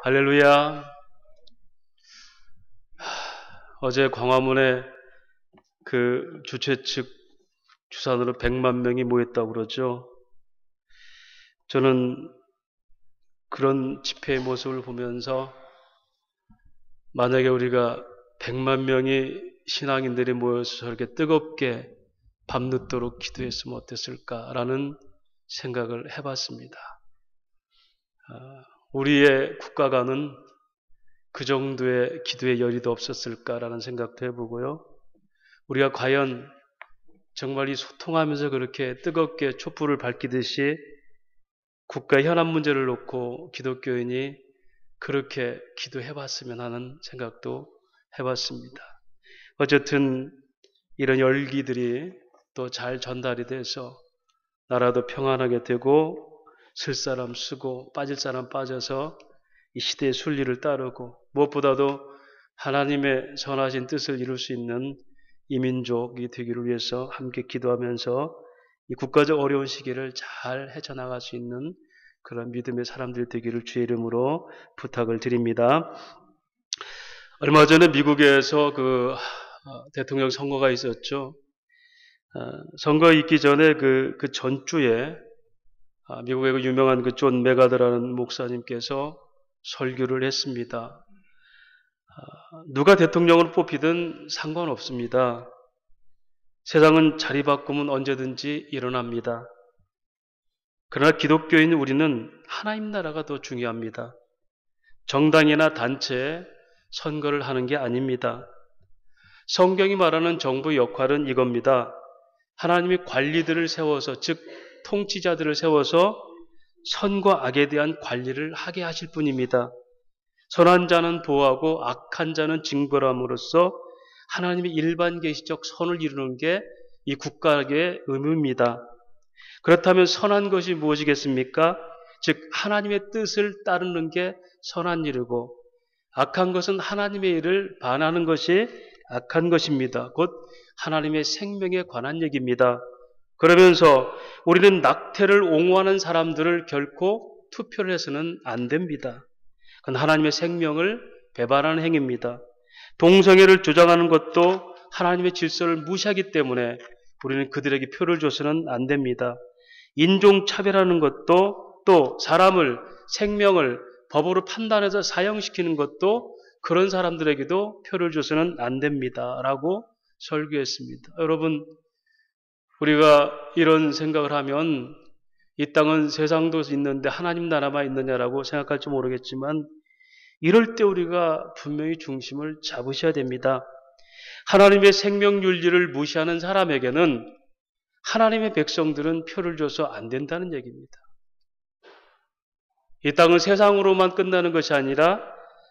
할렐루야. 어제 광화문에 그 주최 측 주산으로 100만 명이 모였다고 그러죠. 저는 그런 집회의 모습을 보면서 만약에 우리가 100만 명이 신앙인들이 모여서 저렇게 뜨겁게 밤늦도록 기도했으면 어땠을까라는 생각을 해봤습니다. 우리의 국가가는 그 정도의 기도의 열의도 없었을까라는 생각도 해보고요. 우리가 과연 정말 이 소통하면서 그렇게 뜨겁게 촛불을 밝히듯이 국가 현안 문제를 놓고 기독교인이 그렇게 기도해봤으면 하는 생각도 해봤습니다. 어쨌든 이런 열기들이 또 잘 전달이 돼서 나라도 평안하게 되고 쓸 사람 쓰고 빠질 사람 빠져서 이 시대의 순리를 따르고 무엇보다도 하나님의 선하신 뜻을 이룰 수 있는 이 민족이 되기를 위해서 함께 기도하면서 이 국가적 어려운 시기를 잘 헤쳐나갈 수 있는 그런 믿음의 사람들이 되기를 주의 이름으로 부탁을 드립니다. 얼마 전에 미국에서 그 대통령 선거가 있었죠. 선거 있기 전에 그 전주에 미국의 그 유명한 그 존 메가더라는 목사님께서 설교를 했습니다. 누가 대통령으로 뽑히든 상관없습니다. 세상은 자리 바꾸면 언제든지 일어납니다. 그러나 기독교인 우리는 하나님 나라가 더 중요합니다. 정당이나 단체에 선거를 하는 게 아닙니다. 성경이 말하는 정부의 역할은 이겁니다. 하나님이 관리들을 세워서, 즉 통치자들을 세워서 선과 악에 대한 관리를 하게 하실 뿐입니다. 선한 자는 보호하고 악한 자는 징벌함으로써 하나님의 일반 계시적 선을 이루는 게 이 국가의 의무입니다. 그렇다면 선한 것이 무엇이겠습니까? 즉 하나님의 뜻을 따르는 게 선한 일이고 악한 것은 하나님의 일을 반하는 것이 악한 것입니다. 곧 하나님의 생명에 관한 얘기입니다. 그러면서 우리는 낙태를 옹호하는 사람들을 결코 투표를 해서는 안 됩니다. 그건 하나님의 생명을 배반하는 행위입니다. 동성애를 주장하는 것도 하나님의 질서를 무시하기 때문에 우리는 그들에게 표를 줘서는 안 됩니다. 인종차별하는 것도 또 사람을, 생명을 법으로 판단해서 사형시키는 것도 그런 사람들에게도 표를 줘서는 안 됩니다. 라고 설교했습니다. 여러분, 우리가 이런 생각을 하면 이 땅은 세상도 있는데 하나님 나라만 있느냐라고 생각할지 모르겠지만 이럴 때 우리가 분명히 중심을 잡으셔야 됩니다. 하나님의 생명윤리를 무시하는 사람에게는 하나님의 백성들은 표를 줘서 안 된다는 얘기입니다. 이 땅은 세상으로만 끝나는 것이 아니라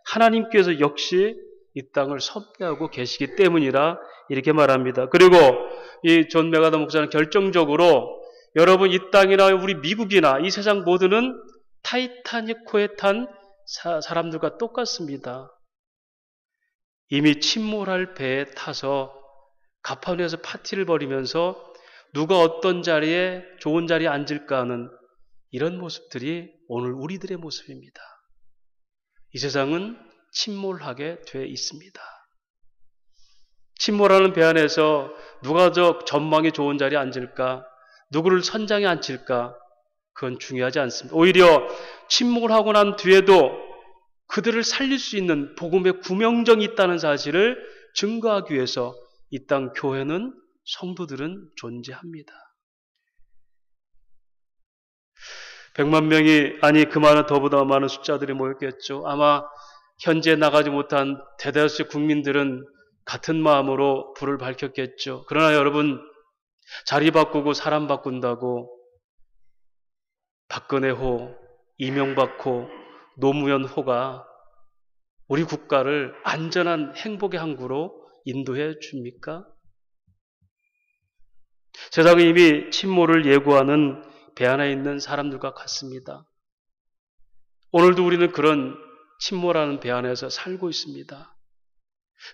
하나님께서 역시 이 땅을 섭리하고 계시기 때문이라 이렇게 말합니다. 그리고 이 존 메가더 목사는 결정적으로 여러분 이 땅이나 우리 미국이나 이 세상 모두는 타이타닉호에 탄 사람들과 똑같습니다. 이미 침몰할 배에 타서 가판에서 파티를 벌이면서 누가 어떤 자리에 좋은 자리에 앉을까 하는 이런 모습들이 오늘 우리들의 모습입니다. 이 세상은 침몰하게 돼 있습니다. 침몰하는 배 안에서 누가 저 전망이 좋은 자리에 앉을까, 누구를 선장에 앉힐까, 그건 중요하지 않습니다. 오히려 침몰하고 난 뒤에도 그들을 살릴 수 있는 복음의 구명정이 있다는 사실을 증거하기 위해서 이 땅 교회는 성도들은 존재합니다. 100만 명이 아니 그 많은 더보다 많은 숫자들이 모였겠죠. 아마 현재 나가지 못한 대다수의 국민들은 같은 마음으로 불을 밝혔겠죠. 그러나 여러분 자리 바꾸고 사람 바꾼다고 박근혜호, 이명박호, 노무현호가 우리 국가를 안전한 행복의 항구로 인도해 줍니까? 세상은 이미 침몰을 예고하는 배 안에 있는 사람들과 같습니다. 오늘도 우리는 그런 침몰하는 배 안에서 살고 있습니다.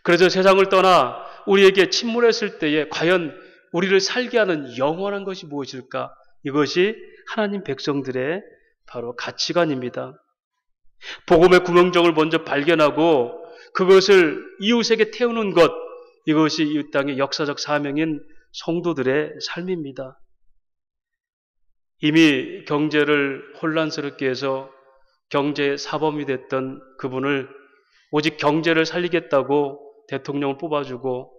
그래서 세상을 떠나 우리에게 침몰했을 때에 과연 우리를 살게 하는 영원한 것이 무엇일까? 이것이 하나님 백성들의 바로 가치관입니다. 복음의 구명정을 먼저 발견하고 그것을 이웃에게 태우는 것, 이것이 이 땅의 역사적 사명인 성도들의 삶입니다. 이미 경제를 혼란스럽게 해서 경제 사범이 됐던 그분을 오직 경제를 살리겠다고 대통령을 뽑아주고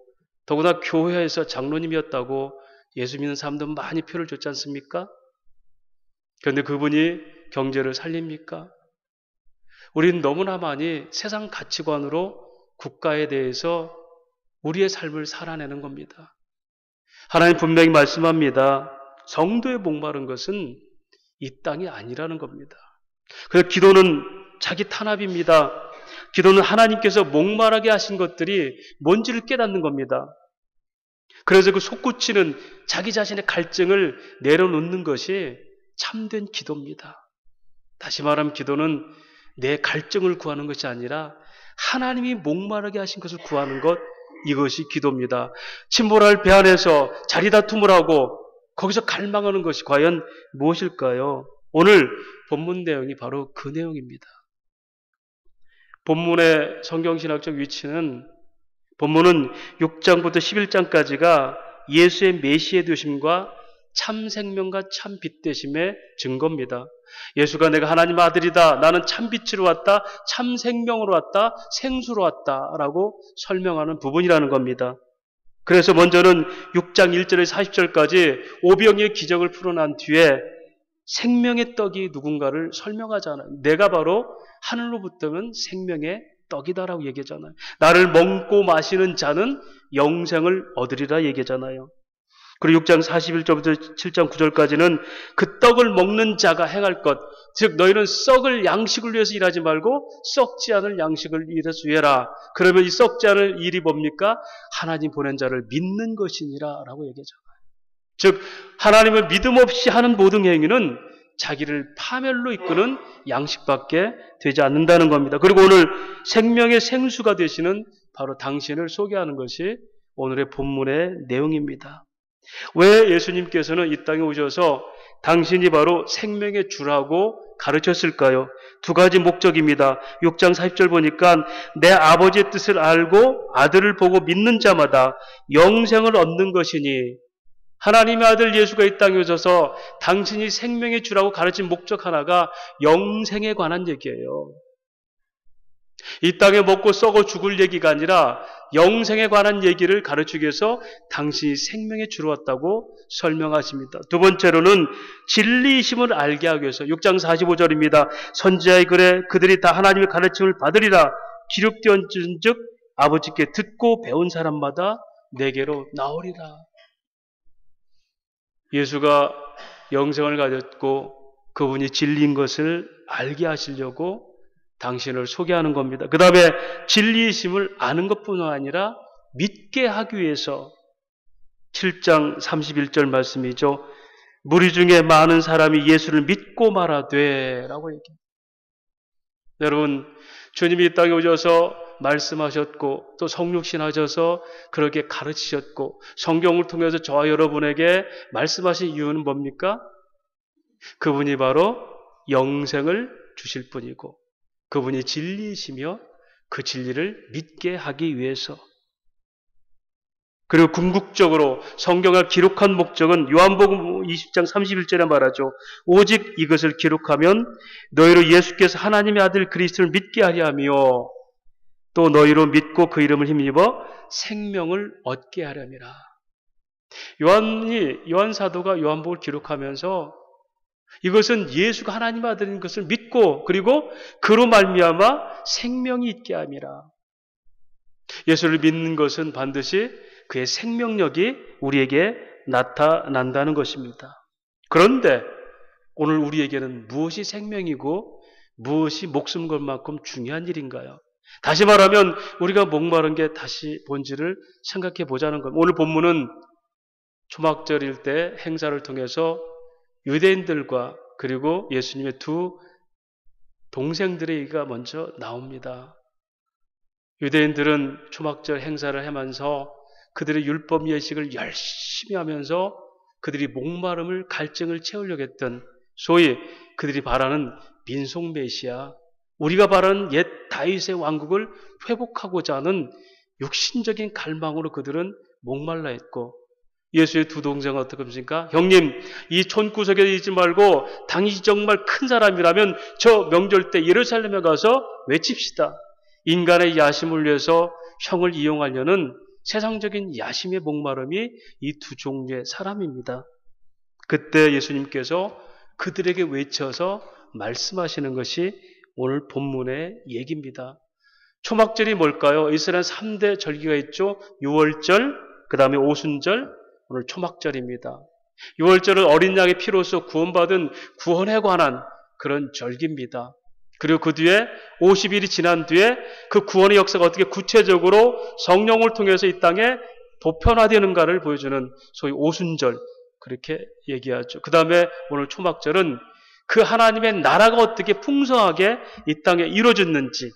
더구나 교회에서 장로님이었다고 예수 믿는 사람들 많이 표를 줬지 않습니까? 그런데 그분이 경제를 살립니까? 우리는 너무나 많이 세상 가치관으로 국가에 대해서 우리의 삶을 살아내는 겁니다. 하나님 분명히 말씀합니다. 성도의 목마른 것은 이 땅이 아니라는 겁니다. 그래서 기도는 자기 탄압입니다. 기도는 하나님께서 목마르게 하신 것들이 뭔지를 깨닫는 겁니다. 그래서 그 솟구치는 자기 자신의 갈증을 내려놓는 것이 참된 기도입니다. 다시 말하면 기도는 내 갈증을 구하는 것이 아니라 하나님이 목마르게 하신 것을 구하는 것, 이것이 기도입니다. 침몰할 배 안에서 자리다툼을 하고 거기서 갈망하는 것이 과연 무엇일까요? 오늘 본문 내용이 바로 그 내용입니다. 본문의 성경신학적 위치는 본문은 6장부터 11장까지가 예수의 메시아 되심과 참 생명과 참 빛 되심의 증거입니다. 예수가 내가 하나님 아들이다, 나는 참 빛으로 왔다, 참 생명으로 왔다, 생수로 왔다 라고 설명하는 부분이라는 겁니다. 그래서 먼저는 6장 1절에서 40절까지 오병이의 기적을 풀어난 뒤에 생명의 떡이 누군가를 설명하잖아요. 내가 바로 하늘로부터 온 생명의 떡이다라고 얘기하잖아요. 나를 먹고 마시는 자는 영생을 얻으리라 얘기하잖아요. 그리고 6장 41절부터 7장 9절까지는 그 떡을 먹는 자가 행할 것, 즉 너희는 썩을 양식을 위해서 일하지 말고 썩지 않을 양식을 위해서 일해라. 그러면 이 썩지 않을 일이 뭡니까? 하나님 보낸 자를 믿는 것이니라 라고 얘기하잖아요. 즉 하나님을 믿음 없이 하는 모든 행위는 자기를 파멸로 이끄는 양식밖에 되지 않는다는 겁니다. 그리고 오늘 생명의 생수가 되시는 바로 당신을 소개하는 것이 오늘의 본문의 내용입니다. 왜 예수님께서는 이 땅에 오셔서 당신이 바로 생명의 주라고 가르쳤을까요? 두 가지 목적입니다. 6장 40절 보니까 내 아버지의 뜻을 알고 아들을 보고 믿는 자마다 영생을 얻는 것이니, 하나님의 아들 예수가 이 땅에 오셔서 당신이 생명의 주라고 가르친 목적 하나가 영생에 관한 얘기예요. 이 땅에 먹고 썩어 죽을 얘기가 아니라 영생에 관한 얘기를 가르치기 위해서 당신이 생명의 주로 왔다고 설명하십니다. 두 번째로는 진리이심을 알게 하기 위해서 6장 45절입니다. 선지자의 글에 그들이 다 하나님의 가르침을 받으리라 기록되었은즉 아버지께 듣고 배운 사람마다 내게로 나오리라. 예수가 영생을 가졌고 그분이 진리인 것을 알게 하시려고 당신을 소개하는 겁니다. 그 다음에 진리이심을 아는 것뿐 아니라 믿게 하기 위해서 7장 31절 말씀이죠. 무리 중에 많은 사람이 예수를 믿고 말하되 라고 얘기합니다. 여러분, 주님이 이 땅에 오셔서 말씀하셨고 또 성육신 하셔서 그렇게 가르치셨고 성경을 통해서 저와 여러분에게 말씀하신 이유는 뭡니까? 그분이 바로 영생을 주실 분이고 그분이 진리이시며 그 진리를 믿게 하기 위해서, 그리고 궁극적으로 성경을 기록한 목적은 요한복음 20장 31절에 말하죠. 오직 이것을 기록하면 너희로 예수께서 하나님의 아들 그리스도를 믿게 하려 하며 또 너희로 믿고 그 이름을 힘입어 생명을 얻게 하려니라. 요한 사도가 요한복음을 기록하면서 이것은 예수가 하나님의 아들인 것을 믿고 그리고 그로 말미암아 생명이 있게 함이라. 예수를 믿는 것은 반드시 그의 생명력이 우리에게 나타난다는 것입니다. 그런데 오늘 우리에게는 무엇이 생명이고 무엇이 목숨 걸 만큼 중요한 일인가요? 다시 말하면 우리가 목마른 게 다시 본질을 생각해 보자는 겁니다. 오늘 본문은 초막절일 때 행사를 통해서 유대인들과 그리고 예수님의 두 동생들의 얘기가 먼저 나옵니다. 유대인들은 초막절 행사를 하면서 그들의 율법 예식을 열심히 하면서 그들이 목마름을 갈증을 채우려고 했던 소위 그들이 바라는 민속 메시아, 우리가 바라는 옛 다윗의 왕국을 회복하고자 하는 육신적인 갈망으로 그들은 목말라 했고, 예수의 두 동생은 어떻게 합니까? 형님, 이 촌구석에 있지 말고 당신이 정말 큰 사람이라면 저 명절 때 예루살렘에 가서 외칩시다. 인간의 야심을 위해서 형을 이용하려는 세상적인 야심의 목마름이 이 두 종류의 사람입니다. 그때 예수님께서 그들에게 외쳐서 말씀하시는 것이 오늘 본문의 얘기입니다. 초막절이 뭘까요? 이스라엘 3대 절기가 있죠. 유월절, 그 다음에 오순절, 오늘 초막절입니다. 유월절은 어린 양의 피로서 구원받은 구원에 관한 그런 절기입니다. 그리고 그 뒤에 50일이 지난 뒤에 그 구원의 역사가 어떻게 구체적으로 성령을 통해서 이 땅에 보편화되는가를 보여주는 소위 오순절, 그렇게 얘기하죠. 그 다음에 오늘 초막절은 그 하나님의 나라가 어떻게 풍성하게 이 땅에 이루어졌는지,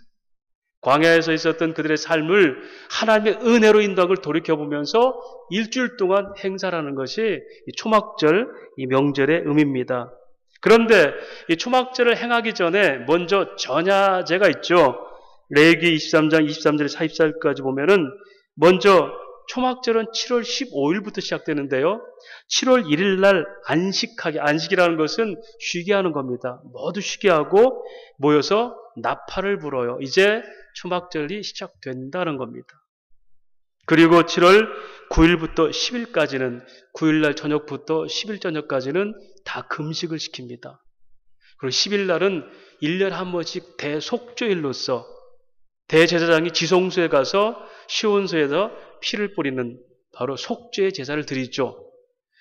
광야에서 있었던 그들의 삶을 하나님의 은혜로 인도한 걸 돌이켜보면서 일주일 동안 행사라는 것이 이 초막절, 이 명절의 의미입니다. 그런데 이 초막절을 행하기 전에 먼저 전야제가 있죠. 레위기 23장 23절에서 44절까지 보면은 먼저 초막절은 7월 15일부터 시작되는데요. 7월 1일 날 안식이라는 것은 쉬게 하는 겁니다. 모두 쉬게 하고 모여서 나팔을 불어요. 이제 초막절이 시작된다는 겁니다. 그리고 7월 9일부터 10일까지는 9일 날 저녁부터 10일 저녁까지는 다 금식을 시킵니다. 그리고 10일 날은 1년에 한 번씩 대속죄일로서 대제사장이 지성소에 가서 시온소에서 피를 뿌리는 바로 속죄의 제사를 드리죠.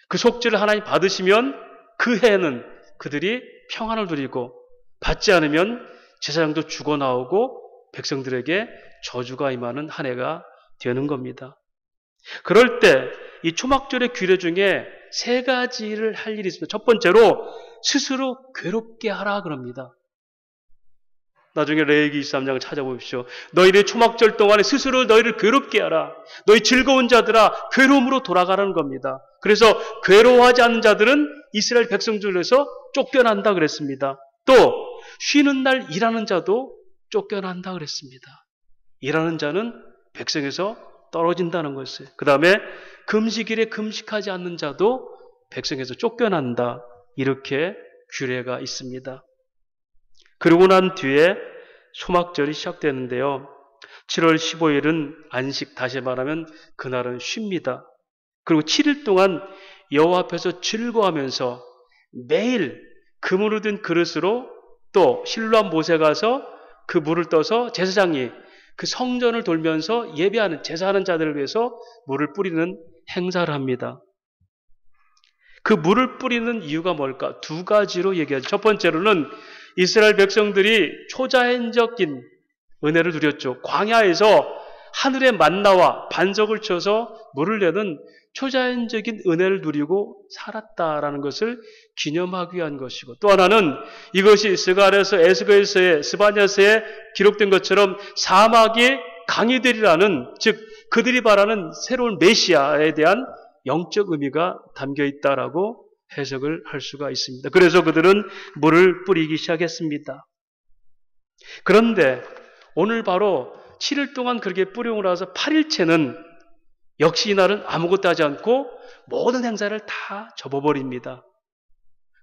그 속죄를 하나님 받으시면 그 해에는 그들이 평안을 누리고, 받지 않으면 제사장도 죽어나오고 백성들에게 저주가 임하는 한 해가 되는 겁니다. 그럴 때 이 초막절의 규례 중에 세 가지를 할 일이 있습니다. 첫 번째로 스스로 괴롭게 하라 그럽니다. 나중에 레위기 23장을 찾아보십시오. 너희들 초막절 동안에 스스로 너희를 괴롭게 하라. 너희 즐거운 자들아 괴로움으로 돌아가라는 겁니다. 그래서 괴로워하지 않는 자들은 이스라엘 백성 중에서 쫓겨난다 그랬습니다. 또 쉬는 날 일하는 자도 쫓겨난다 그랬습니다. 일하는 자는 백성에서 떨어진다는 것이에요. 그 다음에 금식일에 금식하지 않는 자도 백성에서 쫓겨난다. 이렇게 규례가 있습니다. 그러고 난 뒤에 초막절이 시작되는데요. 7월 15일은 안식, 다시 말하면 그날은 쉽니다. 그리고 7일 동안 여호와 앞에서 즐거워하면서 매일 금으로 된 그릇으로 또 실로암 못에 가서 그 물을 떠서 제사장이 그 성전을 돌면서 예배하는 제사하는 자들을 위해서 물을 뿌리는 행사를 합니다. 그 물을 뿌리는 이유가 뭘까? 두 가지로 얘기하죠. 첫 번째로는 이스라엘 백성들이 초자연적인 은혜를 누렸죠. 광야에서 하늘의 만나와 반석을 쳐서 물을 내는 초자연적인 은혜를 누리고 살았다라는 것을 기념하기 위한 것이고, 또 하나는 이것이 스가랴서 에스겔서에 스바냐서에 기록된 것처럼 사막이 강이 되리라는, 즉 그들이 바라는 새로운 메시아에 대한 영적 의미가 담겨 있다라고 해석을 할 수가 있습니다. 그래서 그들은 물을 뿌리기 시작했습니다. 그런데 오늘 바로 7일 동안 그렇게 뿌리고 나서 8일째는 역시 이날은 아무것도 하지 않고 모든 행사를 다 접어버립니다.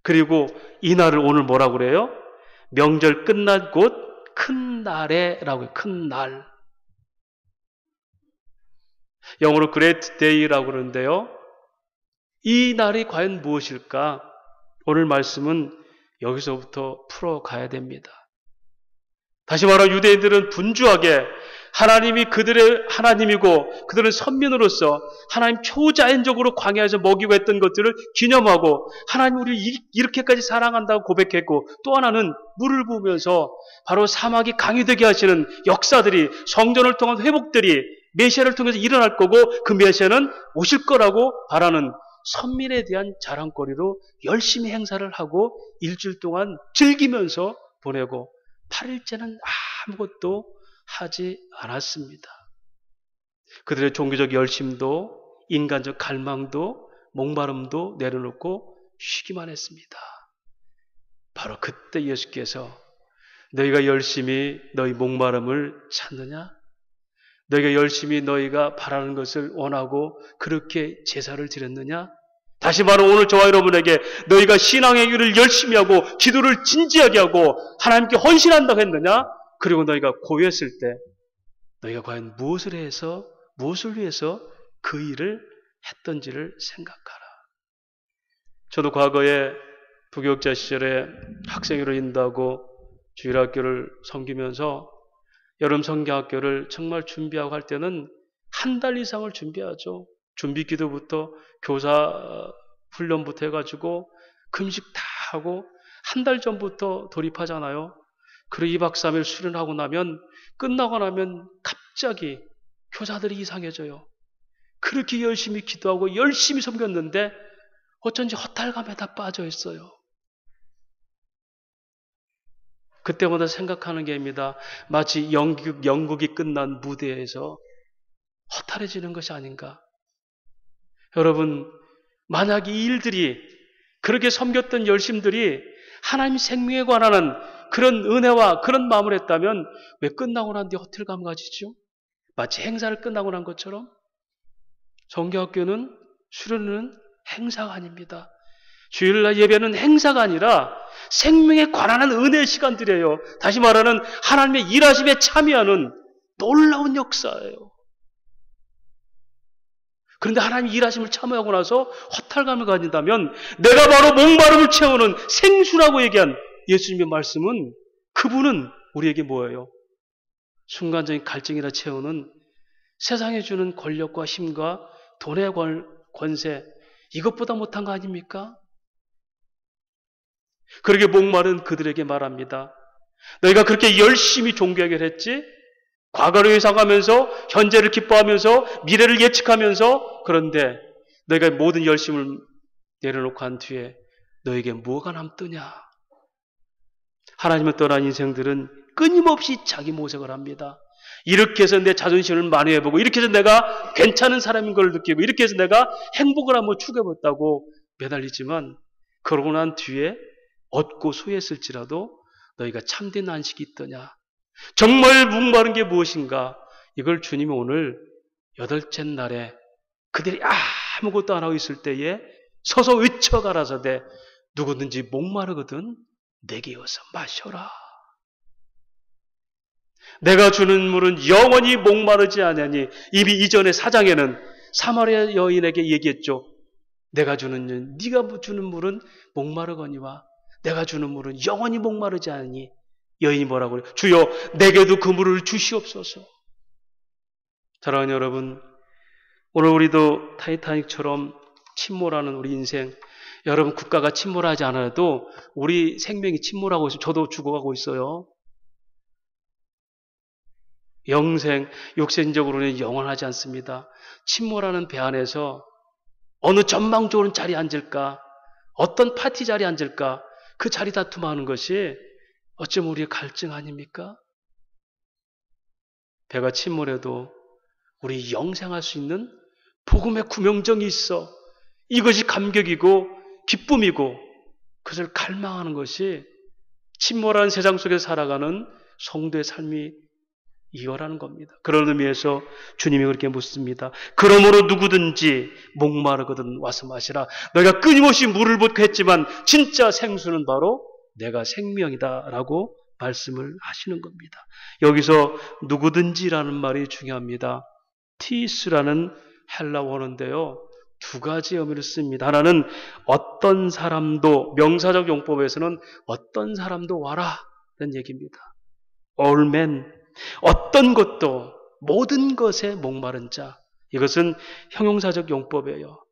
그리고 이날을 오늘 뭐라고 그래요? 명절 끝난 곧 큰 날에라고 해요. 큰 날. 영어로 Great Day라고 그러는데요. 이 날이 과연 무엇일까? 오늘 말씀은 여기서부터 풀어가야 됩니다. 다시 말하면 유대인들은 분주하게 하나님이 그들의 하나님이고 그들은 선민으로서 하나님 초자연적으로 광야에서 먹이고 했던 것들을 기념하고 하나님 우리를 이렇게까지 사랑한다고 고백했고, 또 하나는 물을 부으면서 바로 사막이 강이 되게 하시는 역사들이, 성전을 통한 회복들이 메시아를 통해서 일어날 거고 그 메시아는 오실 거라고 바라는 선민에 대한 자랑거리로 열심히 행사를 하고 일주일 동안 즐기면서 보내고, 8일째는 아무것도 하지 않았습니다. 그들의 종교적 열심도 인간적 갈망도 목마름도 내려놓고 쉬기만 했습니다. 바로 그때 예수께서 너희가 열심히 너희 목마름을 찾느냐? 너희가 열심히 너희가 바라는 것을 원하고 그렇게 제사를 드렸느냐? 다시 말해 오늘 저와 여러분에게 너희가 신앙의 일을 열심히 하고 기도를 진지하게 하고 하나님께 헌신한다고 했느냐? 그리고 너희가 고요했을 때 너희가 과연 무엇을 위해서 그 일을 했던지를 생각하라. 저도 과거에 부교육자 시절에 학생회로 인도하고 주일학교를 섬기면서 여름 성경학교를 정말 준비하고 할 때는 한 달 이상을 준비하죠. 준비 기도부터 교사 훈련부터 해가지고 금식 다 하고 한 달 전부터 돌입하잖아요. 그리고 2박 3일 수련하고 나면 끝나고 나면 갑자기 교사들이 이상해져요. 그렇게 열심히 기도하고 열심히 섬겼는데 어쩐지 허탈감에 다 빠져 있어요. 그때마다 생각하는 게입니다. 마치 연극이 끝난 무대에서 허탈해지는 것이 아닌가. 여러분, 만약 이 일들이 그렇게 섬겼던 열심들이 하나님 생명에 관한 그런 은혜와 그런 마음을 했다면 왜 끝나고 난 뒤 허탈감 가지죠? 마치 행사를 끝나고 난 것처럼. 성경학교는 수련은 행사가 아닙니다. 주일날 예배는 행사가 아니라 생명에 관한 은혜의 시간들이에요. 다시 말하는 하나님의 일하심에 참여하는 놀라운 역사예요. 그런데 하나님 일하심을 참여하고 나서 허탈감을 가진다면 내가 바로 목마름을 채우는 생수라고 얘기한 예수님의 말씀은 그분은 우리에게 뭐예요? 순간적인 갈증이나 채우는 세상에 주는 권력과 힘과 돈의 권세 이것보다 못한 거 아닙니까? 그렇게 목마른 그들에게 말합니다. 너희가 그렇게 열심히 종교하기를 했지? 과거를 회상하면서 현재를 기뻐하면서 미래를 예측하면서 그런데 너희가 모든 열심을 내려놓고 한 뒤에 너에게 뭐가 남더냐? 하나님을 떠난 인생들은 끊임없이 자기 모색을 합니다. 이렇게 해서 내 자존심을 만회해보고 이렇게 해서 내가 괜찮은 사람인 걸 느끼고 이렇게 해서 내가 행복을 한번 추구해봤다고 매달리지만 그러고 난 뒤에 얻고 소유했을지라도 너희가 참된 안식이 있더냐? 정말 목마른 게 무엇인가? 이걸 주님이 오늘 8째 날에 그들이 아무것도 안 하고 있을 때에 서서 외쳐가라사대 누구든지 목마르거든 내게 와서 마셔라. 내가 주는 물은 영원히 목마르지 아니하니 이미 이전의 4장에는 사마리아 여인에게 얘기했죠. 내가 주는 네가 주는 물은 목마르거니와 내가 주는 물은 영원히 목마르지 않으니 여인이 뭐라고 그래요? 주여 내게도 그 물을 주시옵소서. 사랑하는 여러분, 오늘 우리도 타이타닉처럼 침몰하는 우리 인생, 여러분 국가가 침몰하지 않아도 우리 생명이 침몰하고 있어요. 저도 죽어가고 있어요. 영생, 육신적으로는 영원하지 않습니다. 침몰하는 배 안에서 어느 전망적으로 자리에 앉을까, 어떤 파티 자리에 앉을까, 그 자리 다툼하는 것이 어쩌면 우리의 갈증 아닙니까? 배가 침몰해도 우리 영생할 수 있는 복음의 구명정이 있어. 이것이 감격이고 기쁨이고 그것을 갈망하는 것이 침몰한 세상 속에서 살아가는 성도의 삶이 이거라는 겁니다. 그런 의미에서 주님이 그렇게 묻습니다. 그러므로 누구든지 목마르거든 와서 마시라. 너희가 끊임없이 물을 붓고 했지만 진짜 생수는 바로 내가 생명이다 라고 말씀을 하시는 겁니다. 여기서 누구든지라는 말이 중요합니다. 티스라는 헬라 원어인데요. 두 가지 의미를 씁니다. 하나는 어떤 사람도, 명사적 용법에서는 어떤 사람도 와라 라는 얘기입니다. All men, 어떤 것도 모든 것에 목마른 자. 이것은 형용사적 용법이에요.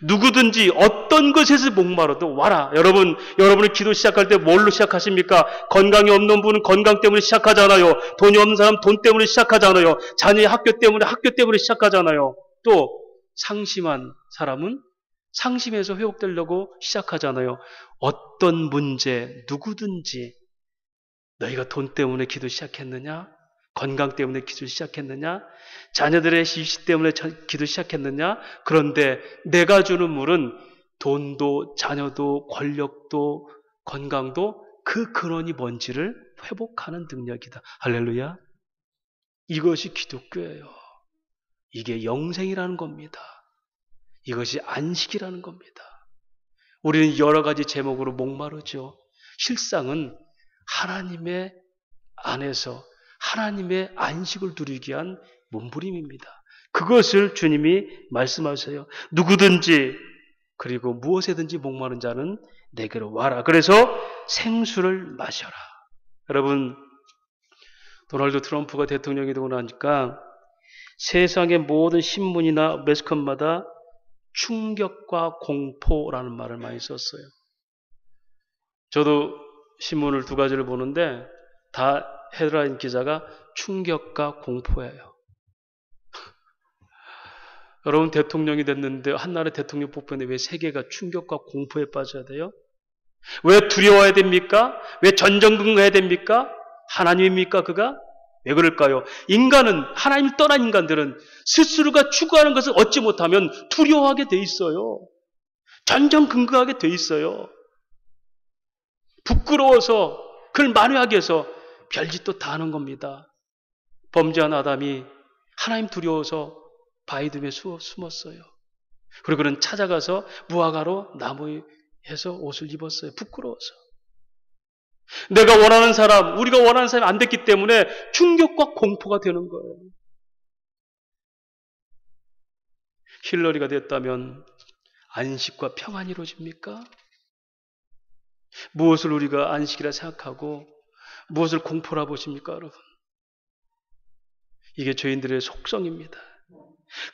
누구든지 어떤 것에서 목마르도 와라. 여러분이 기도 시작할 때 뭘로 시작하십니까? 건강이 없는 분은 건강 때문에 시작하잖아요. 돈이 없는 사람 돈 때문에 시작하잖아요. 자녀의 학교 때문에 시작하잖아요. 또 상심한 사람은 상심에서 회복되려고 시작하잖아요. 어떤 문제, 누구든지 너희가 돈 때문에 기도 시작했느냐? 건강 때문에 기도 시작했느냐? 자녀들의 시식 때문에 기도 시작했느냐? 그런데 내가 주는 물은 돈도 자녀도 권력도 건강도 그 근원이 뭔지를 회복하는 능력이다. 할렐루야. 이것이 기독교예요. 이게 영생이라는 겁니다. 이것이 안식이라는 겁니다. 우리는 여러 가지 제목으로 목마르죠. 실상은 하나님의 안에서 하나님의 안식을 누리기 위한 몸부림입니다. 그것을 주님이 말씀하세요. 누구든지 그리고 무엇에든지 목마른 자는 내게로 와라. 그래서 생수를 마셔라. 여러분, 도널드 트럼프가 대통령이 되고 나니까 세상의 모든 신문이나 매스컴마다 충격과 공포라는 말을 많이 썼어요. 저도 신문을 두 가지를 보는데 다 헤드라인 기자가 충격과 공포예요. 여러분, 대통령이 됐는데 한 나라 대통령 뽑혔는데 왜 세계가 충격과 공포에 빠져야 돼요? 왜 두려워야 됩니까? 왜 전전긍긍해야 됩니까? 하나님입니까 그가? 왜 그럴까요? 인간은, 하나님을 떠난 인간들은 스스로가 추구하는 것을 얻지 못하면 두려워하게 돼 있어요. 전전긍긍하게 돼 있어요. 부끄러워서 그걸 만회하기 위해서 별짓도 다 하는 겁니다. 범죄한 아담이 하나님 두려워서 바위듬에 숨었어요. 그리고 그는 찾아가서 무화과로 나무에서 옷을 입었어요. 부끄러워서. 내가 원하는 사람, 우리가 원하는 사람이 안 됐기 때문에 충격과 공포가 되는 거예요. 힐러리가 됐다면 안식과 평안이 이루어집니까? 무엇을 우리가 안식이라 생각하고 무엇을 공포라 보십니까, 여러분? 이게 죄인들의 속성입니다.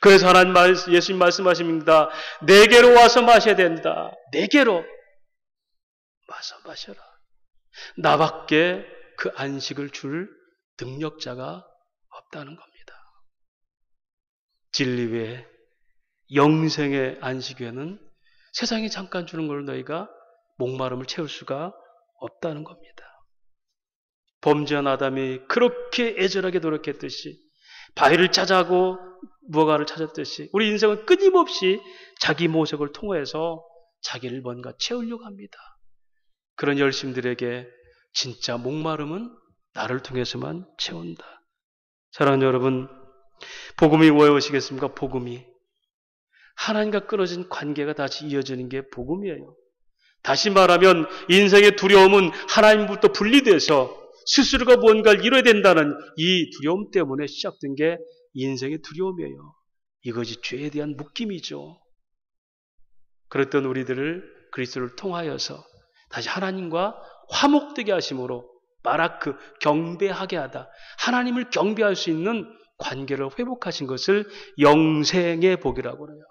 그래서 하나님 예수님 말씀하십니다. 내게로 와서 마셔야 된다. 내게로 와서 마셔라. 나밖에 그 안식을 줄 능력자가 없다는 겁니다. 진리 외에 영생의 안식 외에는 세상이 잠깐 주는 걸 너희가 목마름을 채울 수가 없다는 겁니다. 범죄한 아담이 그렇게 애절하게 노력했듯이 바위를 찾아고 무화과를 찾았듯이 우리 인생은 끊임없이 자기 모색을 통해서 자기를 뭔가 채우려고 합니다. 그런 열심들에게 진짜 목마름은 나를 통해서만 채운다. 사랑하는 여러분, 복음이 왜 오시겠습니까? 복음이. 하나님과 끊어진 관계가 다시 이어지는 게 복음이에요. 다시 말하면 인생의 두려움은 하나님부터 분리돼서 스스로가 뭔가를 이뤄야 된다는 이 두려움 때문에 시작된 게 인생의 두려움이에요. 이것이 죄에 대한 묶임이죠. 그랬던 우리들을 그리스도를 통하여서 다시 하나님과 화목되게 하심으로 바라크, 경배하게 하다. 하나님을 경배할 수 있는 관계를 회복하신 것을 영생의 복이라고 해요.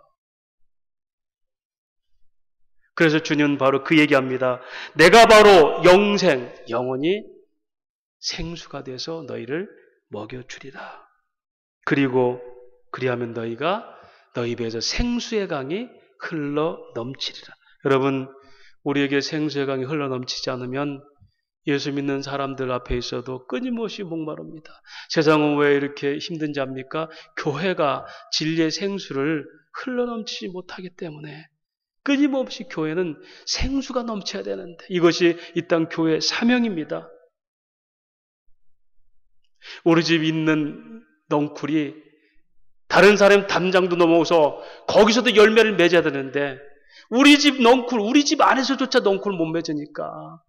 그래서 주님은 바로 그 얘기합니다. 내가 바로 영생, 영원히 생수가 돼서 너희를 먹여주리라. 그리고 그리하면 너희가 너희 배에서 생수의 강이 흘러 넘치리라. 여러분, 우리에게 생수의 강이 흘러 넘치지 않으면 예수 믿는 사람들 앞에 있어도 끊임없이 목마릅니다. 세상은 왜 이렇게 힘든지 압니까? 교회가 진리의 생수를 흘러 넘치지 못하기 때문에 끊임없이 교회는 생수가 넘쳐야 되는데 이것이 이 땅 교회의 사명입니다. 우리 집 있는 넝쿨이 다른 사람 담장도 넘어서 거기서도 열매를 맺어야 되는데 우리 집 넝쿨, 우리 집 안에서조차 넝쿨을 못 맺으니까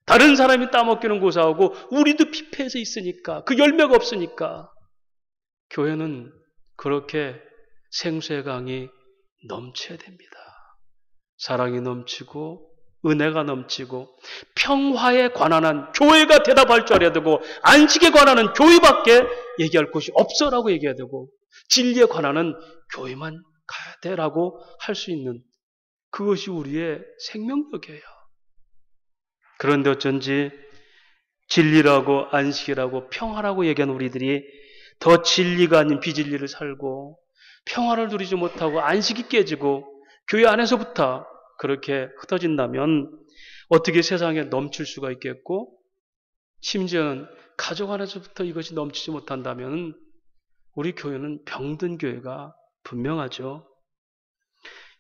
다른 사람이 따먹기는 고사하고 우리도 피폐해서 있으니까 그 열매가 없으니까 교회는 그렇게 생수의 강이 넘쳐야 됩니다. 사랑이 넘치고 은혜가 넘치고 평화에 관한 한 교회가 대답할 줄 알아야 되고 안식에 관한 한 교회밖에 얘기할 곳이 없어라고 얘기해야 되고 진리에 관한 한 교회만 가야 돼라고 할 수 있는 그것이 우리의 생명력이에요. 그런데 어쩐지 진리라고 안식이라고 평화라고 얘기한 우리들이 더 진리가 아닌 비진리를 살고 평화를 누리지 못하고 안식이 깨지고 교회 안에서부터 그렇게 흩어진다면 어떻게 세상에 넘칠 수가 있겠고 심지어는 가족 안에서부터 이것이 넘치지 못한다면 우리 교회는 병든 교회가 분명하죠.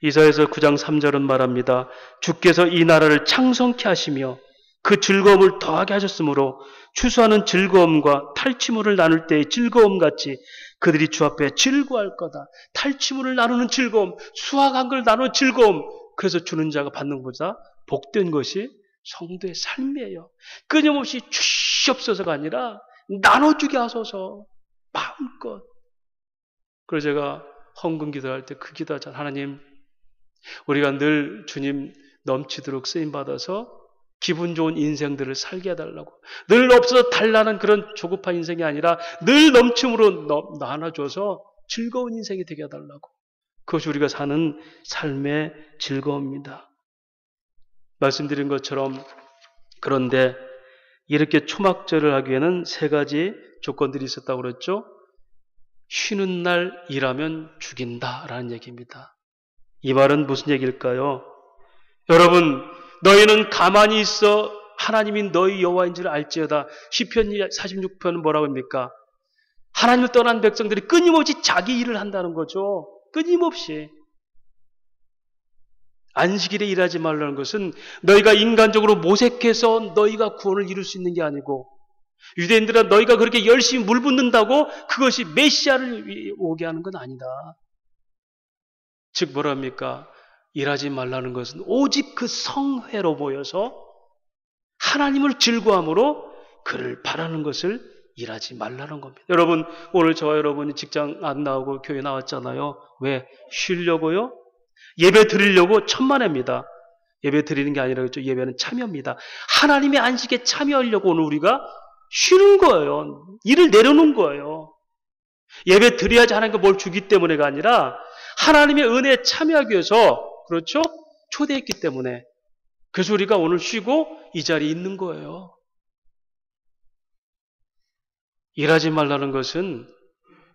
이사야서 9장 3절은 말합니다. 주께서 이 나라를 창성케 하시며 그 즐거움을 더하게 하셨으므로 추수하는 즐거움과 탈취물을 나눌 때의 즐거움같이 그들이 주 앞에 즐거워할 거다. 탈취물을 나누는 즐거움, 수확한 걸 나누는 즐거움. 그래서 주는 자가 받는 것보다 복된 것이 성도의 삶이에요. 끊임없이 주시옵소서가 아니라 나눠주게 하소서. 마음껏. 그래서 제가 헌금 기도할 때 그 기도하잖아요. 하나님, 우리가 늘 주님 넘치도록 쓰임받아서 기분 좋은 인생들을 살게 해달라고. 늘 없어서 달라는 그런 조급한 인생이 아니라 늘 넘침으로 나눠줘서 즐거운 인생이 되게 해달라고. 그것이 우리가 사는 삶의 즐거움입니다. 말씀드린 것처럼 그런데 이렇게 초막절을 하기에는 세 가지 조건들이 있었다고 그랬죠. 쉬는 날 일하면 죽인다라는 얘기입니다. 이 말은 무슨 얘기일까요? 여러분, 너희는 가만히 있어 하나님이 너희 여호와인 줄 알지어다. 시편 46편은 뭐라고 합니까? 하나님을 떠난 백성들이 끊임없이 자기 일을 한다는 거죠. 끊임없이. 안식일에 일하지 말라는 것은 너희가 인간적으로 모색해서 너희가 구원을 이룰 수 있는 게 아니고, 유대인들은 너희가 그렇게 열심히 물붓는다고 그것이 메시아를 오게 하는 건 아니다. 즉 뭐랍니까? 일하지 말라는 것은 오직 그 성회로 모여서 하나님을 즐거함으로 그를 바라는 것을 일하지 말라는 겁니다. 여러분, 오늘 저와 여러분이 직장 안 나오고 교회 나왔잖아요. 왜? 쉬려고요? 예배 드리려고? 천만에입니다. 예배 드리는 게 아니라 그렇죠. 예배는 참여입니다. 하나님의 안식에 참여하려고 오늘 우리가 쉬는 거예요. 일을 내려놓은 거예요. 예배 드려야지 하나님께 뭘 주기 때문에가 아니라 하나님의 은혜에 참여하기 위해서, 그렇죠? 초대했기 때문에. 그래서 우리가 오늘 쉬고 이 자리에 있는 거예요. 일하지 말라는 것은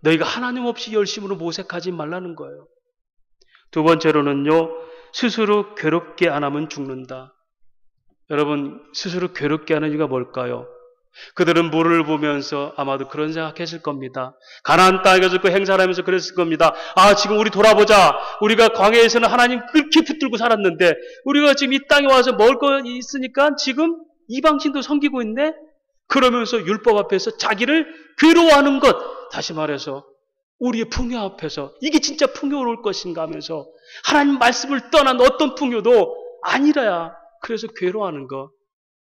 너희가 하나님 없이 열심으로 모색하지 말라는 거예요. 두 번째로는요, 스스로 괴롭게 안 하면 죽는다. 여러분, 스스로 괴롭게 하는 이유가 뭘까요? 그들은 물을 보면서 아마도 그런 생각했을 겁니다. 가나안 땅에 그 행사를 하면서 그랬을 겁니다. 아, 지금 우리 돌아보자. 우리가 광야에서는 하나님 그렇게 붙들고 살았는데 우리가 지금 이 땅에 와서 먹을 거 있으니까 지금 이방신도 섬기고 있네? 그러면서 율법 앞에서 자기를 괴로워하는 것, 다시 말해서 우리의 풍요 앞에서 이게 진짜 풍요로울 것인가 하면서 하나님 말씀을 떠난 어떤 풍요도 아니라야 그래서 괴로워하는 거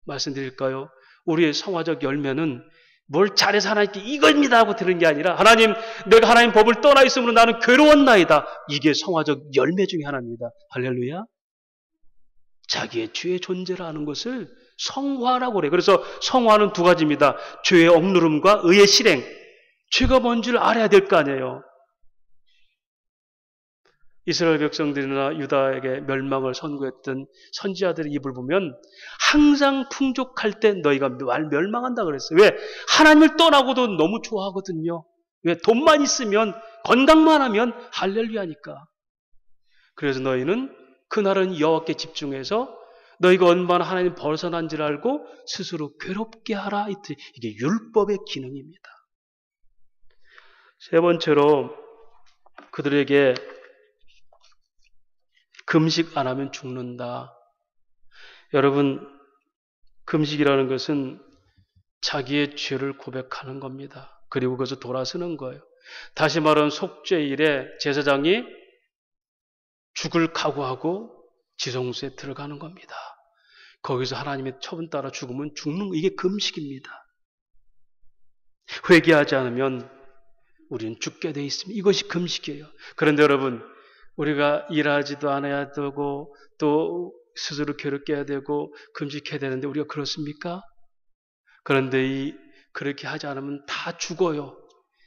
말씀드릴까요? 우리의 성화적 열매는 뭘 잘해서 하나님께 이겁니다 하고 들은 게 아니라 하나님, 내가 하나님 법을 떠나 있으므로 나는 괴로웠나이다. 이게 성화적 열매 중에 하나입니다. 할렐루야. 자기의 죄의 존재를 아는 것을 성화라고 그래요. 그래서 성화는 두 가지입니다. 죄의 억누름과 의의 실행. 죄가 뭔지를 알아야 될 거 아니에요. 이스라엘 백성들이나 유다에게 멸망을 선고했던 선지자들의 입을 보면 항상 풍족할 때 너희가 멸망한다 그랬어요. 왜? 하나님을 떠나고도 너무 좋아하거든요. 왜? 돈만 있으면, 건강만 하면 할렐루야니까. 그래서 너희는 그날은 여호와께 집중해서 너희가 얼마나 하나님 벗어난 줄 알고 스스로 괴롭게 하라. 이게 율법의 기능입니다. 세 번째로 그들에게 금식 안 하면 죽는다. 여러분, 금식이라는 것은 자기의 죄를 고백하는 겁니다. 그리고 그것을 돌아서는 거예요. 다시 말하면 속죄일에 제사장이 죽을 각오하고 지성소에 들어가는 겁니다. 거기서 하나님의 처분 따라 죽으면 죽는 거, 이게 금식입니다. 회개하지 않으면 우리는 죽게 돼 있습니다. 이것이 금식이에요. 그런데 여러분, 우리가 일하지도 않아야 되고 또 스스로 괴롭게 해야 되고 금식해야 되는데 우리가 그렇습니까? 그런데 그렇게 하지 않으면 다 죽어요.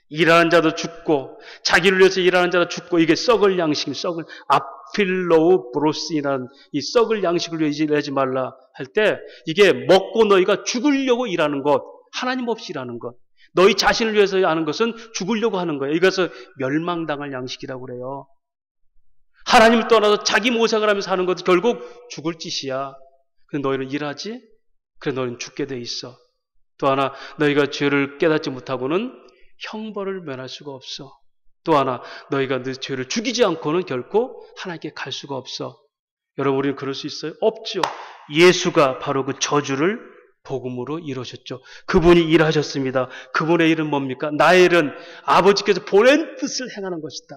일하는 자도 죽고 자기를 위해서 일하는 자도 죽고, 이게 썩을 양식, 썩을 아필로우 브로스이라는 이 썩을 양식을 위해 일하지 말라 할 때, 이게 먹고 너희가 죽으려고 일하는 것, 하나님 없이 일하는 것, 너희 자신을 위해서 하는 것은 죽으려고 하는 거예요. 이것을 멸망당할 양식이라고 그래요. 하나님을 떠나서 자기 모색을 하면서 하는 것도 결국 죽을 짓이야. 근데 너희는 일하지? 그래 너희는 죽게 돼 있어. 또 하나, 너희가 죄를 깨닫지 못하고는 형벌을 면할 수가 없어. 또 하나, 너희가 너 죄를 죽이지 않고는 결코 하나님께 갈 수가 없어. 여러분, 우리는 그럴 수 있어요? 없죠. 예수가 바로 그 저주를 복음으로 이루셨죠. 그분이 일하셨습니다. 그분의 일은 뭡니까? 나의 일은 아버지께서 보낸 뜻을 행하는 것이다.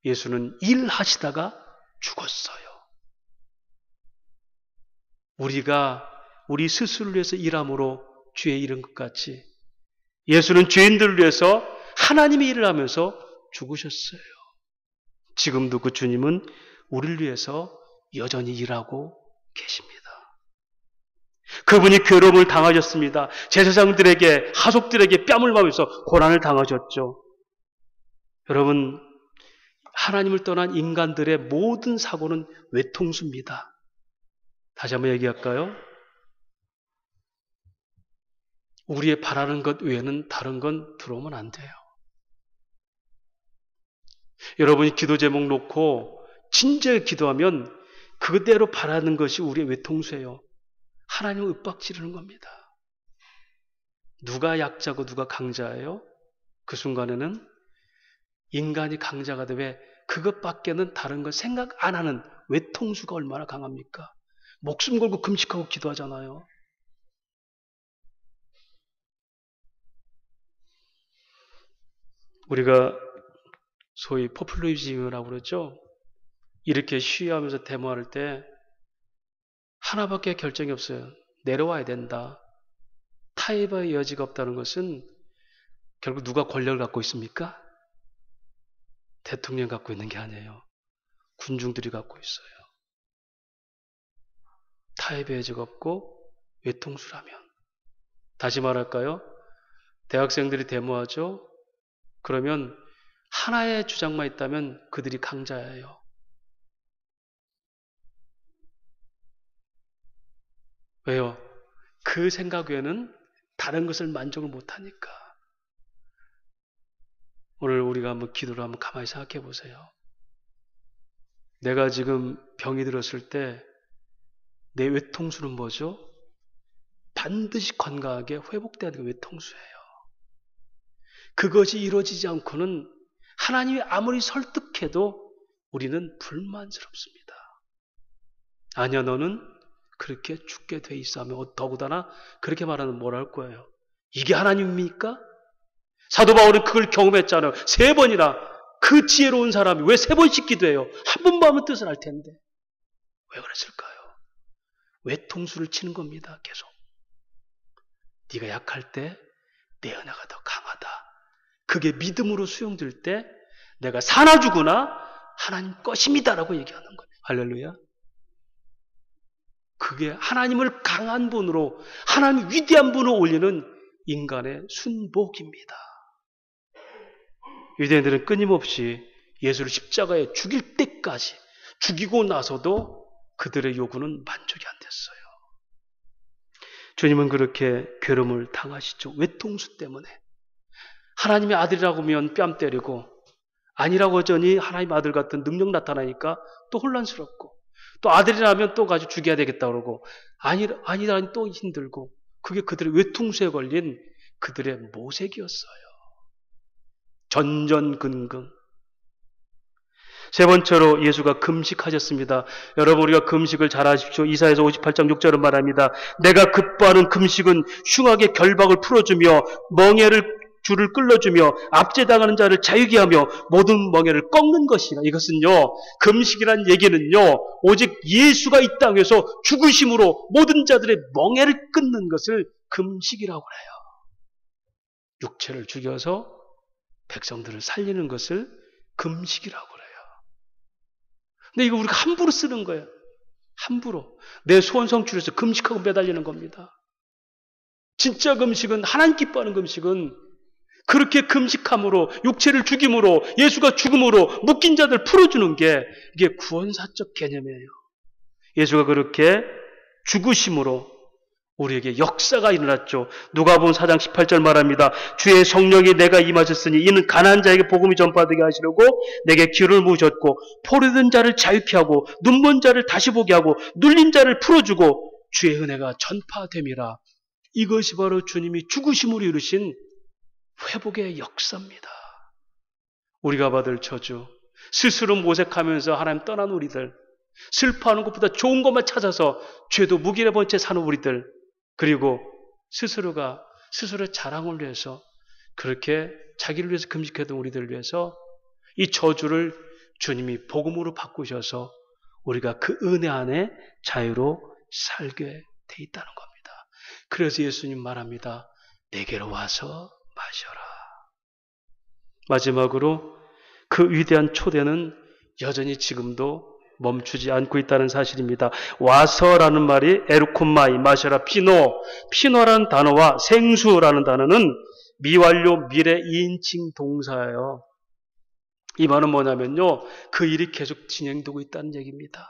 예수는 일하시다가 죽었어요. 우리가 우리 스스로를 위해서 일함으로 죄에 이른 것 같이 예수는 죄인들을 위해서 하나님의 일을 하면서 죽으셨어요. 지금도 그 주님은 우리를 위해서 여전히 일하고 계십니다. 그분이 괴로움을 당하셨습니다. 제사장들에게, 하속들에게 뺨을 맞으면서 고난을 당하셨죠. 여러분, 하나님을 떠난 인간들의 모든 사고는 외통수입니다. 다시 한번 얘기할까요? 우리의 바라는 것 외에는 다른 건 들어오면 안 돼요. 여러분이 기도 제목 놓고 진지하게 기도하면 그대로 바라는 것이 우리의 외통수예요. 하나님을 윽박지르는 겁니다. 누가 약자고 누가 강자예요? 그 순간에는 인간이 강자가 되면 그것밖에는 다른 걸 생각 안 하는 외통수가 얼마나 강합니까? 목숨 걸고 금식하고 기도하잖아요. 우리가 소위 포퓰리즘이라고 그러죠. 이렇게 시위하면서 데모할 때 하나밖에 결정이 없어요. 내려와야 된다. 타협의 여지가 없다는 것은 결국 누가 권력을 갖고 있습니까? 대통령 갖고 있는 게 아니에요. 군중들이 갖고 있어요. 타협의 여지가 없고 외통수라면. 다시 말할까요? 대학생들이 데모하죠. 그러면 하나의 주장만 있다면 그들이 강자예요. 왜요? 그 생각 외에는 다른 것을 만족을 못하니까. 오늘 우리가 한번 기도를 한번 가만히 생각해 보세요. 내가 지금 병이 들었을 때 내 외통수는 뭐죠? 반드시 건강하게 회복돼야 되는 게 외통수예요. 그것이 이루어지지 않고는 하나님이 아무리 설득해도 우리는 불만스럽습니다. 아니야, 너는 그렇게 죽게 돼 있어 하면 더구나 그렇게 말하면 뭐라 할 거예요? 이게 하나님입니까? 사도 바울은 그걸 경험했잖아요. 3번이나. 그 지혜로운 사람이 왜 3번씩 기도해요? 한 번만 하면 뜻을 알 텐데. 왜 그랬을까요? 외통수를 치는 겁니다. 계속. 네가 약할 때 내 은혜가 더 강하다. 그게 믿음으로 수용될 때 내가 사나 죽으나 하나님 것입니다라고 얘기하는 거예요. 할렐루야. 그게 하나님을 강한 분으로, 하나님 위대한 분으로 올리는 인간의 순복입니다. 유대인들은 끊임없이 예수를 십자가에 죽일 때까지 죽이고 나서도 그들의 요구는 만족이 안 됐어요. 주님은 그렇게 괴로움을 당하시죠. 외통수 때문에. 하나님의 아들이라고 하면 뺨 때리고, 아니라고 하더니 하나님 아들 같은 능력 나타나니까 또 혼란스럽고, 또 아들이라면 또 가지고 죽여야 되겠다 그러고, 아니라니 또 힘들고, 그게 그들의 외통수에 걸린 그들의 모색이었어요. 전전긍긍. 3번째로 예수가 금식하셨습니다. 여러분, 우리가 금식을 잘 하십시오. 이사야서 58장 6절은 말합니다. 내가 기뻐하는 금식은 흉악의 결박을 풀어주며 멍에를 줄을 끌어주며 압제당하는 자를 자유게 하며 모든 멍에를 꺾는 것이라. 이것은요, 금식이란 얘기는요, 오직 예수가 이 땅에서 죽으심으로 모든 자들의 멍에를 끊는 것을 금식이라고 해요. 육체를 죽여서 백성들을 살리는 것을 금식이라고 그래요. 근데 이거 우리가 함부로 쓰는 거예요. 함부로. 내 소원 성취를 위해서 금식하고 매달리는 겁니다. 진짜 금식은, 하나님 기뻐하는 금식은 그렇게 금식함으로, 육체를 죽임으로, 예수가 죽음으로 묶인 자들 풀어주는 게 이게 구원사적 개념이에요. 예수가 그렇게 죽으심으로 우리에게 역사가 일어났죠. 누가복음 4장 18절 말합니다. 주의 성령이 내가 임하셨으니 이는 가난한 자에게 복음이 전파되게 하시려고 내게 기름을 부으셨고 포로된 자를 자유케 하고 눈먼 자를 다시 보게 하고 눌린 자를 풀어주고 주의 은혜가 전파됨이라. 이것이 바로 주님이 죽으심으로 이루신 회복의 역사입니다. 우리가 받을 저주, 스스로 모색하면서 하나님 떠난 우리들, 슬퍼하는 것보다 좋은 것만 찾아서 죄도 묵인해 본 채 사는 우리들, 그리고 스스로의 자랑을 위해서 그렇게 자기를 위해서 금식했던 우리들을 위해서 이 저주를 주님이 복음으로 바꾸셔서 우리가 그 은혜 안에 자유로 살게 돼 있다는 겁니다. 그래서 예수님 말합니다. 내게로 와서 마셔라. 마지막으로 그 위대한 초대는 여전히 지금도 멈추지 않고 있다는 사실입니다. 와서라는 말이 에르콤마이, 마셔라, 피노라는 단어와 생수라는 단어는 미완료 미래 2인칭 동사예요. 이 말은 뭐냐면요, 그 일이 계속 진행되고 있다는 얘기입니다.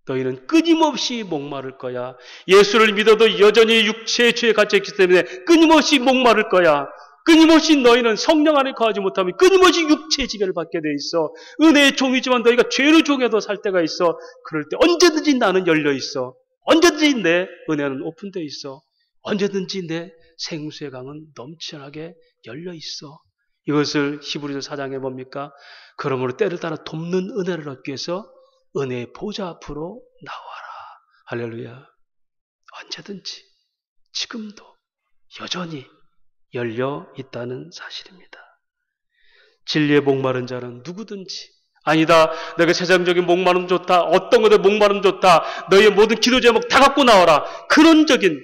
너희는 끊임없이 목마를 거야. 예수를 믿어도 여전히 육체의 죄에 갇혀있기 때문에 끊임없이 목마를 거야. 끊임없이 너희는 성령 안에 거하지 못하면 끊임없이 육체의 지배를 받게 돼 있어. 은혜의 종이지만 너희가 죄의 종에도 살 때가 있어. 그럴 때 언제든지 나는 열려 있어. 언제든지 내 은혜는 오픈되어 있어. 언제든지 내 생수의 강은 넘쳐나게 열려 있어. 이것을 히브리서 4장에 뭡니까? 그러므로 때를 따라 돕는 은혜를 얻기 위해서 은혜의 보좌 앞으로 나와라. 할렐루야. 언제든지 지금도 여전히 열려 있다는 사실입니다. 진리의 목마른 자는 누구든지, 아니다, 내가 세상적인 목마름 좋다, 어떤 것에 목마름 좋다, 너희의 모든 기도 제목 다 갖고 나와라, 근원적인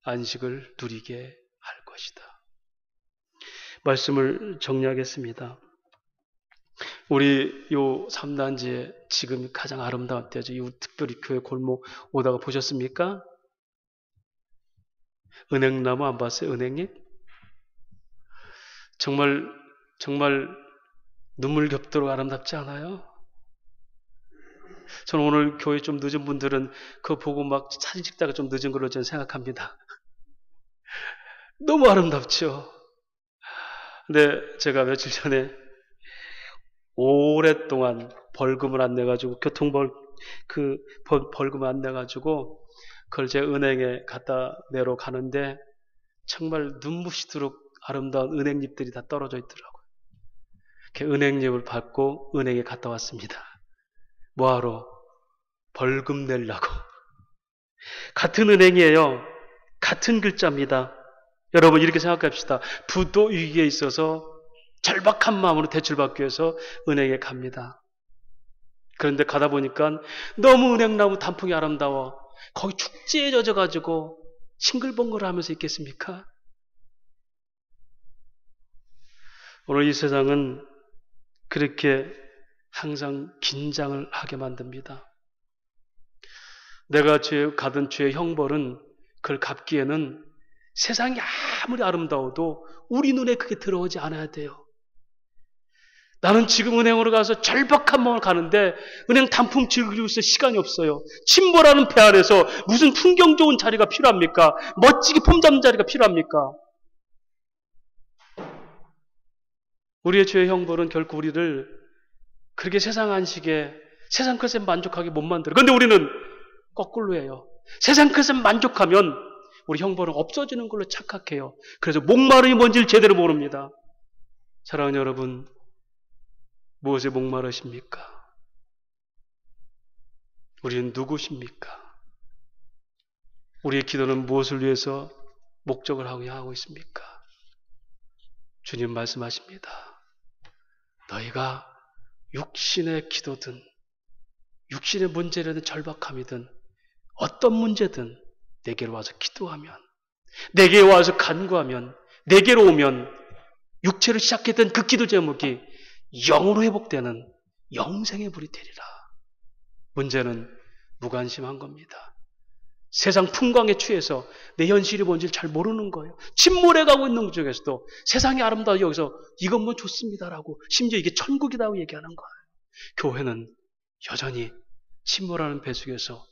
안식을 누리게 할 것이다. 말씀을 정리하겠습니다. 우리 요 3단지에 지금 가장 아름다운 때죠. 이 특별히 교회 골목 오다가 보셨습니까? 은행나무 안 봤어요? 은행잎? 정말 눈물 겹도록 아름답지 않아요? 저는 오늘 교회 좀 늦은 분들은 그거 보고 막 사진 찍다가 좀 늦은 걸로 저는 생각합니다. 너무 아름답죠? 근데 제가 며칠 전에 오랫동안 벌금을 안 내가지고, 벌금을 안 내가지고, 그걸 제 은행에 갖다 내러 가는데, 정말 눈부시도록 아름다운 은행잎들이 다 떨어져 있더라고요. 이렇게 은행잎을 받고 은행에 갔다 왔습니다. 뭐하러? 벌금 내려고. 같은 은행이에요. 같은 글자입니다. 여러분 이렇게 생각합시다. 부도 위기에 있어서 절박한 마음으로 대출받기 위해서 은행에 갑니다. 그런데 가다 보니까 너무 은행나무 단풍이 아름다워. 거기 축제에 젖어가지고 싱글벙글 하면서 있겠습니까? 오늘 이 세상은 그렇게 항상 긴장을 하게 만듭니다. 내가 가던 죄의 형벌은 그걸 갚기에는 세상이 아무리 아름다워도 우리 눈에 그게 들어오지 않아야 돼요. 나는 지금 은행으로 가서 절박한 마음을 가는데 은행 단풍 즐기고 있을 시간이 없어요. 침몰하는 배 아래서 무슨 풍경 좋은 자리가 필요합니까? 멋지게 폼 잡는 자리가 필요합니까? 우리의 죄의 형벌은 결코 우리를 그렇게 세상 안식에, 세상 것에 만족하게 못 만들어요. 그런데 우리는 거꾸로 해요. 세상 것에 만족하면 우리 형벌은 없어지는 걸로 착각해요. 그래서 목마름이 뭔지를 제대로 모릅니다. 사랑하는 여러분, 무엇에 목마르십니까? 우리는 누구십니까? 우리의 기도는 무엇을 위해서 목적을 하고 있습니까? 주님 말씀하십니다. 너희가 육신의 기도든 육신의 문제라든 절박함이든 어떤 문제든 내게로 와서 기도하면, 내게 와서 간구하면, 내게로 오면 육체로 시작했던 그 기도 제목이 영으로 회복되는 영생의 불이 되리라. 문제는 무관심한 겁니다. 세상 풍광에 취해서 내 현실이 뭔지 잘 모르는 거예요. 침몰해가고 있는 것 중에서도 세상이 아름다워 여기서 이건 뭐 좋습니다라고, 심지어 이게 천국이라고 얘기하는 거예요. 교회는 여전히 침몰하는 배 속에서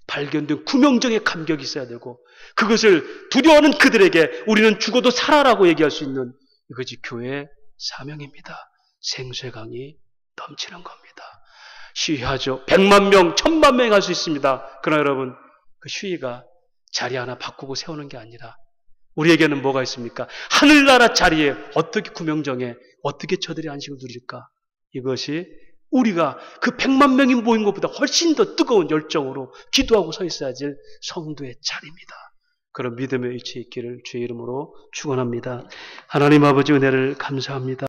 발견된 구명정의 감격이 있어야 되고, 그것을 두려워하는 그들에게 우리는 죽어도 살아라고 얘기할 수 있는 이것이 교회의 사명입니다. 생수의 강이 넘치는 겁니다. 시위하죠. 100만 명, 1000만 명이 할 수 있습니다. 그러나 여러분, 그 시위가 자리 하나 바꾸고 세우는 게 아니라 우리에게는 뭐가 있습니까? 하늘나라 자리에 어떻게 구명정에 어떻게 저들의 안식을 누릴까? 이것이 우리가 그 100만 명이 모인 것보다 훨씬 더 뜨거운 열정으로 기도하고 서 있어야 될 성도의 자리입니다. 그런 믿음의 위치에 있기를 주의 이름으로 축원합니다. 하나님 아버지 은혜를 감사합니다.